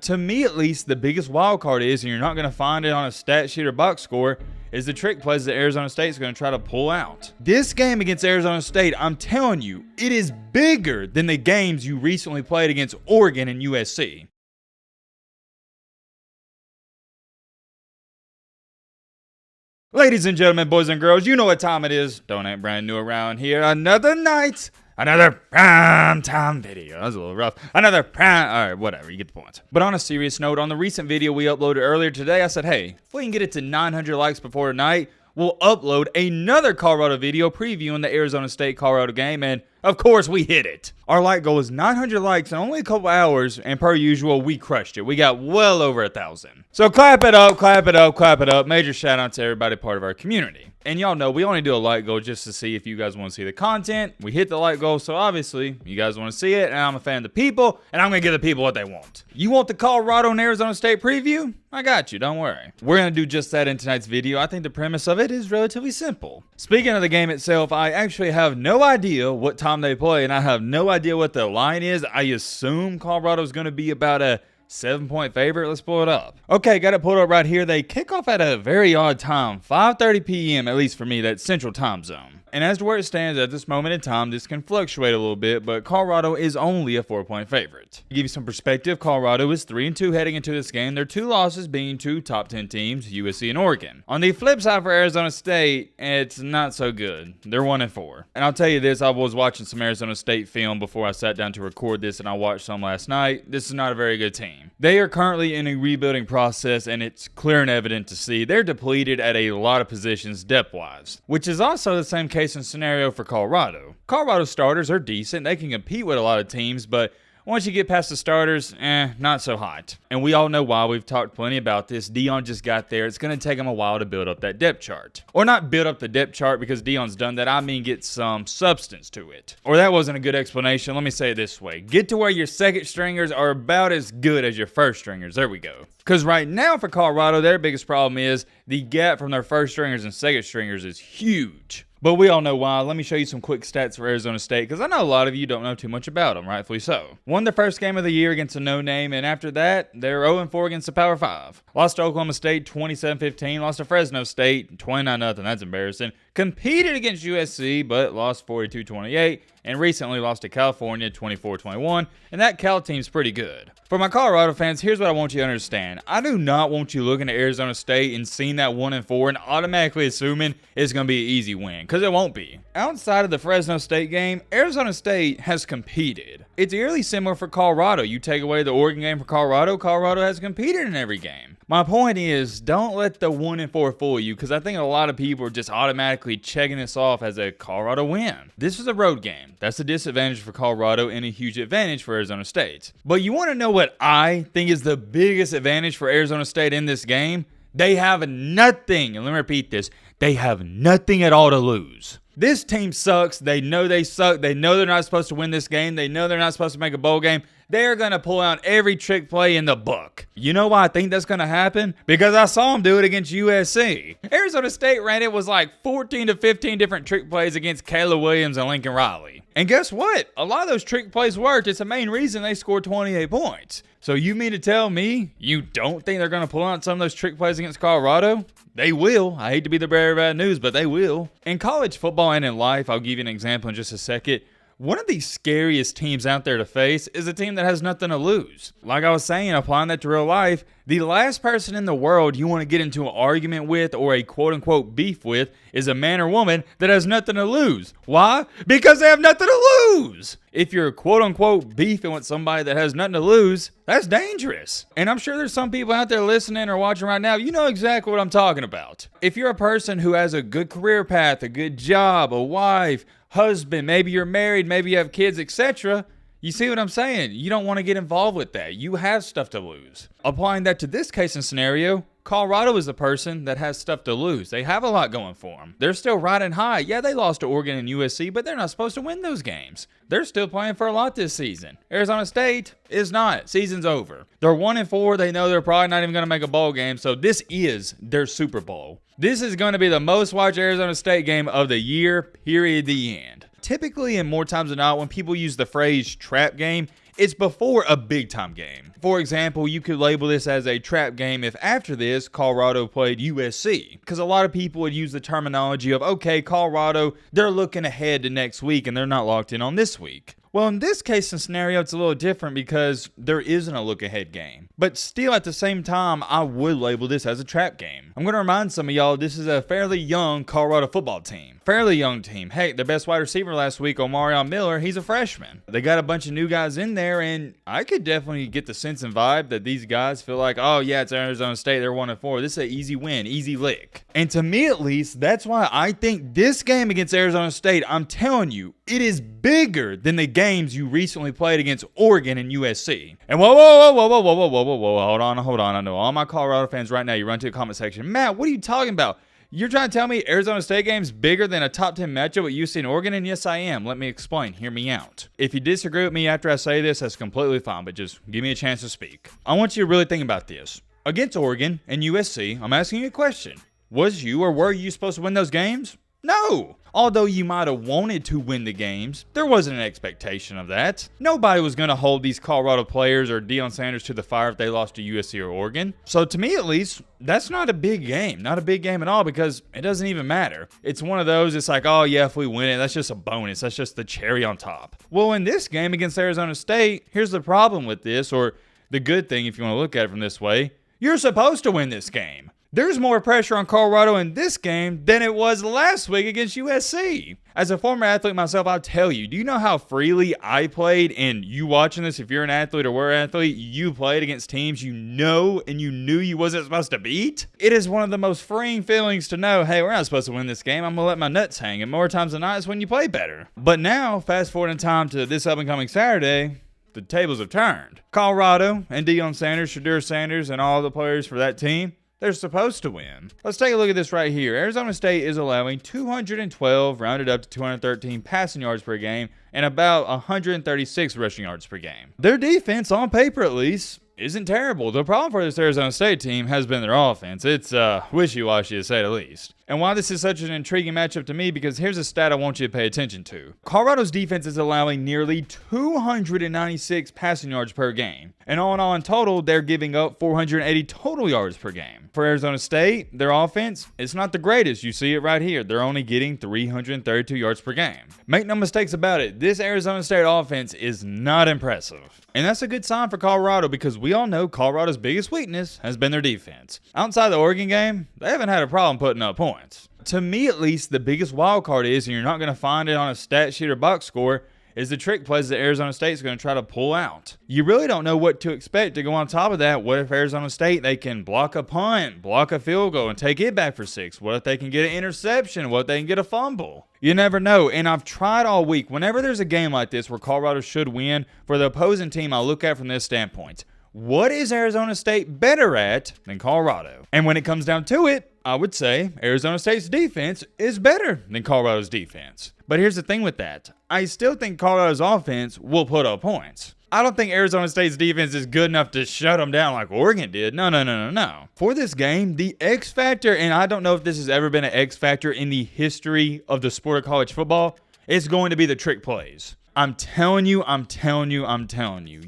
to me at least, the biggest wild card is, and you're not going to find it on a stat sheet or box score, is the trick plays that Arizona State is going to try to pull out. This game against Arizona State, I'm telling you, it is bigger than the games you recently played against Oregon and USC. Ladies and gentlemen, boys and girls, you know what time it is. Don't act brand new around here. Another night, another prime time video. That was a little rough. Another prime, alright, whatever, you get the point. But on a serious note, on the recent video we uploaded earlier today, I said, hey, if we can get it to 900 likes before tonight, we'll upload another Colorado video previewing the Arizona State-Colorado game, and of course we hit it. Our like goal is 900 likes in only a couple hours, and per usual, we crushed it. We got well over 1,000. So clap it up, clap it up, clap it up. Major shout out to everybody part of our community. And y'all know we only do a like goal just to see if you guys want to see the content. We hit the like goal, so obviously you guys want to see it, and I'm a fan of the people, and I'm going to give the people what they want. You want the Colorado and Arizona State preview? I got you, don't worry. We're going to do just that in tonight's video. I think the premise of it is relatively simple. Speaking of the game itself, I actually have no idea what time they play, and I have no idea what the line is. I assume Colorado's going to be about a 7-point favorite. Let's pull it up. Okay, got it pulled up right here. They kick off at a very odd time, 5:30 p.m., at least for me, that's Central Time Zone. And as to where it stands at this moment in time, this can fluctuate a little bit, but Colorado is only a 4-point favorite. To give you some perspective, Colorado is 3-2 heading into this game, their 2 losses being to top 10 teams, USC and Oregon. On the flip side for Arizona State, it's not so good. They're 1-4. And I'll tell you this, I was watching some Arizona State film before I sat down to record this, and I watched some last night. This is not a very good team. They are currently in a rebuilding process, and it's clear and evident to see they're depleted at a lot of positions depth-wise, which is also the same case and scenario for Colorado. Colorado starters are decent. They can compete with a lot of teams, but once you get past the starters, not so hot. And we all know why. We've talked plenty about this. Deion just got there. It's going to take him a while to build up that depth chart. Or not build up the depth chart because Deion's done that. I mean get some substance to it. Or that wasn't a good explanation. Let me say it this way. Get to where your second stringers are about as good as your first stringers. There we go. Because right now for Colorado, their biggest problem is the gap from their first stringers and second stringers is huge. But we all know why. Let me show you some quick stats for Arizona State, because I know a lot of you don't know too much about them, rightfully so. Won their first game of the year against a no-name, and after that, they're 0-4 against the Power 5. Lost to Oklahoma State 27-15, lost to Fresno State 29-0, that's embarrassing. Competed against USC, but lost 42-28, and recently lost to California 24-21, and that Cal team's pretty good. For my Colorado fans, here's what I want you to understand. I do not want you looking at Arizona State and seeing that 1-4 and automatically assuming it's going to be an easy win, because it won't be. Outside of the Fresno State game, Arizona State has competed. It's eerily similar for Colorado. You take away the Oregon game for Colorado, Colorado has competed in every game. My point is, don't let the 1-4 fool you, because I think a lot of people are just automatically checking this off as a Colorado win. This is a road game. That's a disadvantage for Colorado and a huge advantage for Arizona State. But you want to know what I think is the biggest advantage for Arizona State in this game? They have nothing, and let me repeat this, they have nothing at all to lose. This team sucks. They know they suck. They know they're not supposed to win this game. They know they're not supposed to make a bowl game. They're going to pull out every trick play in the book. You know why I think that's going to happen? Because I saw them do it against USC. Arizona State ran it was like 14 to 15 different trick plays against Caleb Williams and Lincoln Riley. And guess what? A lot of those trick plays worked. It's the main reason they scored 28 points. So you mean to tell me you don't think they're going to pull out some of those trick plays against Colorado? They will. I hate to be the bearer of bad news, but they will. In college football and in life, I'll give you an example in just a second. One of the scariest teams out there to face is a team that has nothing to lose. Like I was saying, applying that to real life, the last person in the world you want to get into an argument with or a quote-unquote beef with is a man or woman that has nothing to lose. Why? Because they have nothing to lose. If you're quote-unquote beefing with somebody that has nothing to lose, that's dangerous. And I'm sure there's some people out there listening or watching right now, you know exactly what I'm talking about. If you're a person who has a good career path, a good job, a wife, husband, maybe you're married, maybe you have kids, etc., you see what I'm saying? You don't want to get involved with that. You have stuff to lose. Applying that to this case and scenario, Colorado is the person that has stuff to lose. They have a lot going for them. They're still riding high. Yeah, they lost to Oregon and USC, but they're not supposed to win those games. They're still playing for a lot this season. Arizona State is not. Season's over. They're 1-4. They know they're probably not even going to make a bowl game, so this is their Super Bowl. This is going to be the most watched Arizona State game of the year, period, the end. Typically, and more times than not, when people use the phrase trap game, It's before a big-time game. For example, you could label this as a trap game if after this, Colorado played USC. Because a lot of people would use the terminology of, okay, Colorado, they're looking ahead to next week and they're not locked in on this week. Well, in this case and scenario, it's a little different because there isn't a look-ahead game. But still, at the same time, I would label this as a trap game. I'm going to remind some of y'all, this is a fairly young Colorado football team. Fairly young team. Hey, their best wide receiver last week, Omarion Miller, he's a freshman. They got a bunch of new guys in there, and I could definitely get the sense and vibe that these guys feel like, oh yeah, it's Arizona State, they're 1-4. This is an easy win, easy lick. And to me at least, that's why I think this game against Arizona State, I'm telling you, it is bigger than the games you recently played against Oregon and USC. And whoa, hold on. I know all my Colorado fans right now, you run to the comment section. Matt, what are you talking about? You're trying to tell me Arizona State game's bigger than a top 10 matchup with UC and Oregon? And yes, I am. Let me explain. Hear me out. If you disagree with me after I say this, that's completely fine, but just give me a chance to speak. I want you to really think about this. Against Oregon and USC, I'm asking you a question. Was you or were you supposed to win those games? No. Although you might have wanted to win the games, there wasn't an expectation of that. Nobody was going to hold these Colorado players or Deion Sanders to the fire if they lost to USC or Oregon. So to me at least, that's not a big game. Not a big game at all because it doesn't even matter. It's one of those, it's like, oh yeah, if we win it, that's just a bonus. That's just the cherry on top. Well, in this game against Arizona State, here's the problem with this, or the good thing if you want to look at it from this way. You're supposed to win this game. There's more pressure on Colorado in this game than it was last week against USC. As a former athlete myself, I'll tell you, do you know how freely I played? And you watching this, if you're an athlete or were an athlete, you played against teams you know and you knew you wasn't supposed to beat? It is one of the most freeing feelings to know, hey, we're not supposed to win this game. I'm going to let my nuts hang. And more times than not, it's when you play better. But now, fast forward in time to this up-and-coming Saturday, the tables have turned. Colorado and Deion Sanders, Shedeur Sanders, and all the players for that team, they're supposed to win. Let's take a look at this right here. Arizona State is allowing 212, rounded up to 213 passing yards per game, and about 136 rushing yards per game. Their defense, on paper at least, isn't terrible. The problem for this Arizona State team has been their offense. It's wishy-washy to say the least. And why this is such an intriguing matchup to me, because here's a stat I want you to pay attention to. Colorado's defense is allowing nearly 296 passing yards per game. And all in all, in total, they're giving up 480 total yards per game. For Arizona State, their offense, it's not the greatest. You see it right here. They're only getting 332 yards per game. Make no mistakes about it. This Arizona State offense is not impressive. And that's a good sign for Colorado because we all know Colorado's biggest weakness has been their defense. Outside the Oregon game, they haven't had a problem putting up points. To me, at least, the biggest wild card is, and you're not going to find it on a stat sheet or box score, is the trick plays that Arizona State is going to try to pull out. You really don't know what to expect to go on top of that. What if Arizona State, they can block a punt, block a field goal, and take it back for 6? What if they can get an interception? What if they can get a fumble? You never know. And I've tried all week. Whenever there's a game like this where Colorado should win, for the opposing team, I'll look at from this standpoint. What is Arizona State better at than Colorado? And when it comes down to it, I would say Arizona State's defense is better than Colorado's defense. But here's the thing with that. I still think Colorado's offense will put up points. I don't think Arizona State's defense is good enough to shut them down like Oregon did. No. For this game, the X factor, and I don't know if this has ever been an X factor in the history of the sport of college football, it's going to be the trick plays. I'm telling you.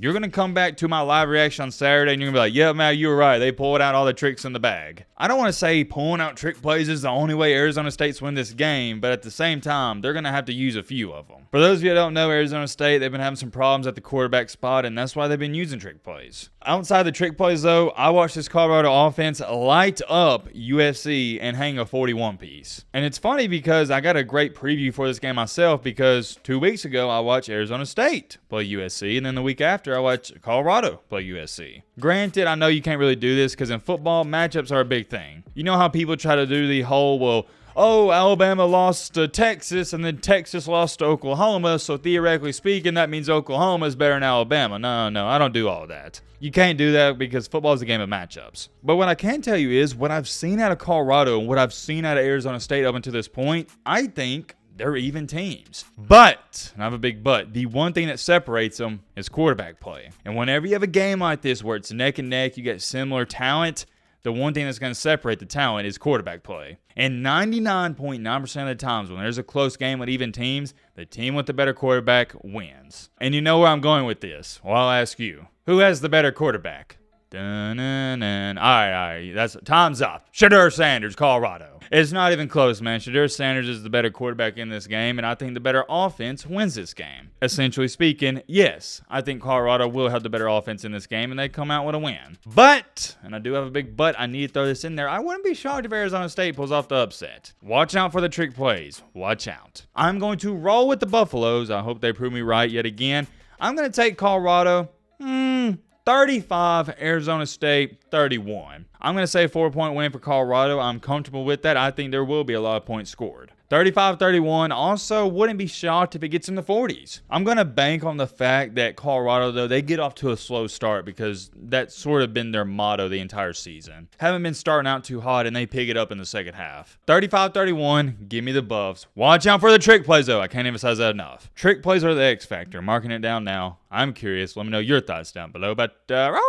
You're going to come back to my live reaction on Saturday and you're going to be like, yeah, Matt, you were right. They pulled out all the tricks in the bag. I don't want to say pulling out trick plays is the only way Arizona State's win this game, but at the same time, they're going to have to use a few of them. For those of you that don't know, Arizona State, they've been having some problems at the quarterback spot, and that's why they've been using trick plays. Outside the trick plays, though, I watched this Colorado offense light up USC and hang a 41 piece. And it's funny because I got a great preview for this game myself because 2 weeks ago, I watched Arizona State play USC, and then the week after, I watched Colorado play USC. Granted, I know you can't really do this because in football, matchups are a big thing. You know how people try to do the whole, well, oh, Alabama lost to Texas, and then Texas lost to Oklahoma, so theoretically speaking, that means Oklahoma is better than Alabama. No, I don't do all that. You can't do that because football is a game of matchups. But what I can tell you is what I've seen out of Colorado and what I've seen out of Arizona State up until this point, I think they're even teams. But, and I have a big but, the one thing that separates them is quarterback play. And whenever you have a game like this where it's neck and neck, you get similar talent, the one thing that's going to separate the talent is quarterback play. And 99.9% of the times when there's a close game with even teams, the team with the better quarterback wins. And you know where I'm going with this? Well, I'll ask you. Who has the better quarterback? Dun-dun-dun. All right. That's time's up. Shedeur Sanders, Colorado. It's not even close, man. Shedeur Sanders is the better quarterback in this game, and I think the better offense wins this game. Essentially speaking, yes, I think Colorado will have the better offense in this game, and they come out with a win. But, and I do have a big but, I need to throw this in there, I wouldn't be shocked if Arizona State pulls off the upset. Watch out for the trick plays. Watch out. I'm going to roll with the Buffaloes. I hope they prove me right yet again. I'm going to take Colorado. 35, Arizona State, 31. I'm going to say 4-point win for Colorado. I'm comfortable with that. I think there will be a lot of points scored. 35-31. Also, wouldn't be shocked if it gets in the 40s. I'm going to bank on the fact that Colorado, though, they get off to a slow start because that's sort of been their motto the entire season. Haven't been starting out too hot, and they pick it up in the second half. 35-31. Give me the Buffs. Watch out for the trick plays, though. I can't emphasize that enough. Trick plays are the X factor. Marking it down now. I'm curious. Let me know your thoughts down below. But, roll